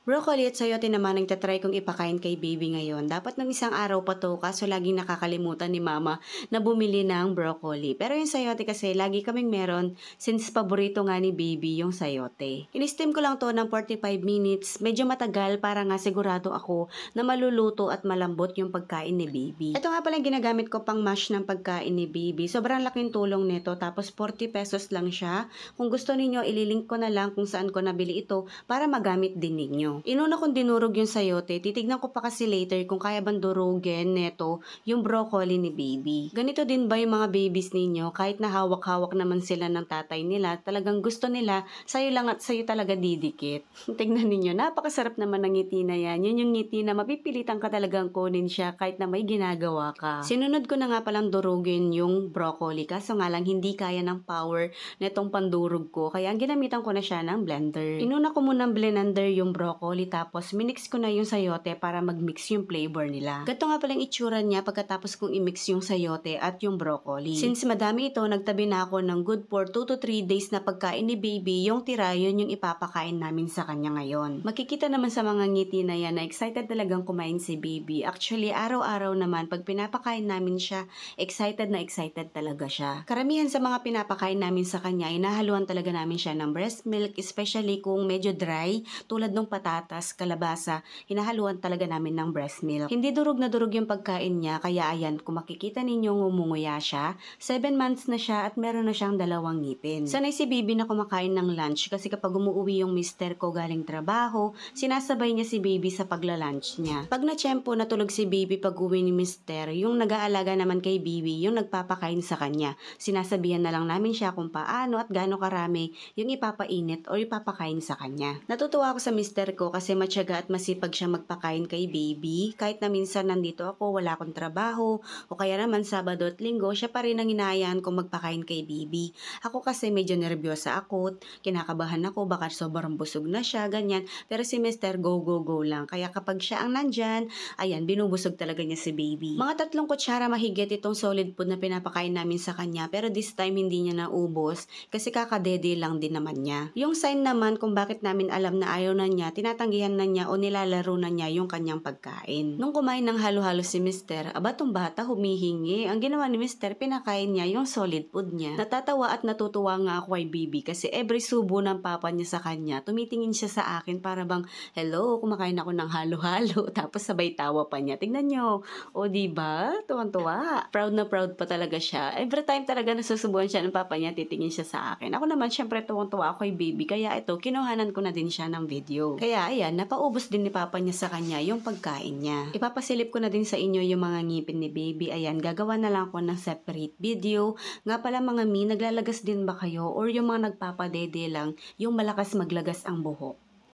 Broccoli at sayote naman ang tatry kong ipakain kay baby ngayon. Dapat nung isang araw pa to kaso laging nakakalimutan ni mama na bumili ng broccoli. Pero yung sayote kasi lagi kaming meron since paborito nga ni baby yung sayote. In-steam ko lang to ng 45 minutes. Medyo matagal para nga sigurado ako na maluluto at malambot yung pagkain ni baby. Ito nga pala yung ginagamit ko pang mash ng pagkain ni baby. Sobrang laking tulong nito tapos 40 pesos lang siya. Kung gusto ninyo ililink ko na lang kung saan ko nabili ito para magamit din ninyo. Inuna kong dinurog yung sayote, titignan ko pa kasi later kung kaya bang durugin neto yung broccoli ni baby. Ganito din ba yung mga babies ninyo? Kahit na hawak-hawak naman sila ng tatay nila, talagang gusto nila, sayo lang at sayo talaga didikit. Tignan ninyo, napakasarap naman ng ngiti na yan. Yun yung ngiti na mapipilitan ka talagang kunin siya kahit na may ginagawa ka. Sinunod ko na nga palang durugin yung broccoli, kaso nga lang hindi kaya ng power netong pandurog ko, kaya ang ginamitan ko na siya ng blender. Inuna ko munang blender yung broccoli tapos minix ko na yung sayote para mag-mix yung flavor nila. Ganito nga palang itsura niya pagkatapos kong i-mix yung sayote at yung broccoli. Since madami ito, nagtabi na ako ng good for 2 to 3 days na pagkain ni baby, yung tira yun yung ipapakain namin sa kanya ngayon. Makikita naman sa mga ngiti na yan na excited talagang kumain si baby. Actually, araw-araw naman pag pinapakain namin siya, excited na excited talaga siya. Karamihan sa mga pinapakain namin sa kanya, inahaluan talaga namin siya ng breast milk, especially kung medyo dry, tulad ng patatas, kalabasa, hinahaluan talaga namin ng breast milk. Hindi durog na durog yung pagkain niya, kaya ayan, kung makikita ninyo ngumunguya siya, 7 months na siya at meron na siyang 2 ngipin. Sanay si baby na kumakain ng lunch kasi kapag umuwi yung mister ko galing trabaho, sinasabay niya si baby sa pagla-lunch niya. Pag na-tiyempo natulog si baby pag uwi ni mister, yung nag-aalaga naman kay baby, yung nagpapakain sa kanya. Sinasabihan na lang namin siya kung paano at gaano karami yung ipapainit o ipapakain sa kanya. Natutuwa ako sa mister ko kasi matyaga at masipag siya magpakain kay baby. Kahit na minsan nandito ako, wala akong trabaho, o kaya naman Sabado at Linggo, siya pa rin ang inaayahan kong magpakain kay baby. Ako kasi medyo nervyosa ako, kinakabahan ako, baka sobrang busog na siya, ganyan. Pero si mister, go, go, go lang. Kaya kapag siya ang nandyan, ayan, binubusog talaga niya si baby. Mga 3 kutsara mahigit itong solid food na pinapakain namin sa kanya, pero this time hindi niya naubos kasi kakadede lang din naman niya. Yung sign naman kung bakit namin alam na ayaw na niya, tinatanggihan na niya o nilalaro na niya yung kanyang pagkain. Nung kumain ng halo-halo si mister, aba tong bata humihingi. Ang ginawa ni mister, pinakain niya yung solid food niya. Natatawa at natutuwa nga ako kay baby kasi every subo ng papa niya sa kanya, tumitingin siya sa akin para bang, hello, kumakain ako ng halo-halo. Tapos sabay tawa pa niya. Tignan nyo. O diba? Tuwang-tuwa. Proud na proud pa talaga siya. Every time talaga nasusubuan siya ng papa niya, titingin siya sa akin. Ako naman, syempre tuwang-tuwa ako kay baby. Kaya ito, kinuhanan ko na din siya ng video. Kaya ayan, napaubos din ni papa niya sa kanya yung pagkain niya. Ipapasilip ko na din sa inyo yung mga ngipin ni baby. Ayan, gagawa na lang ako ng separate video. Nga pala mga mi, naglalagas din ba kayo? Or yung mga nagpapadede lang, yung malakas maglagas ang buhok?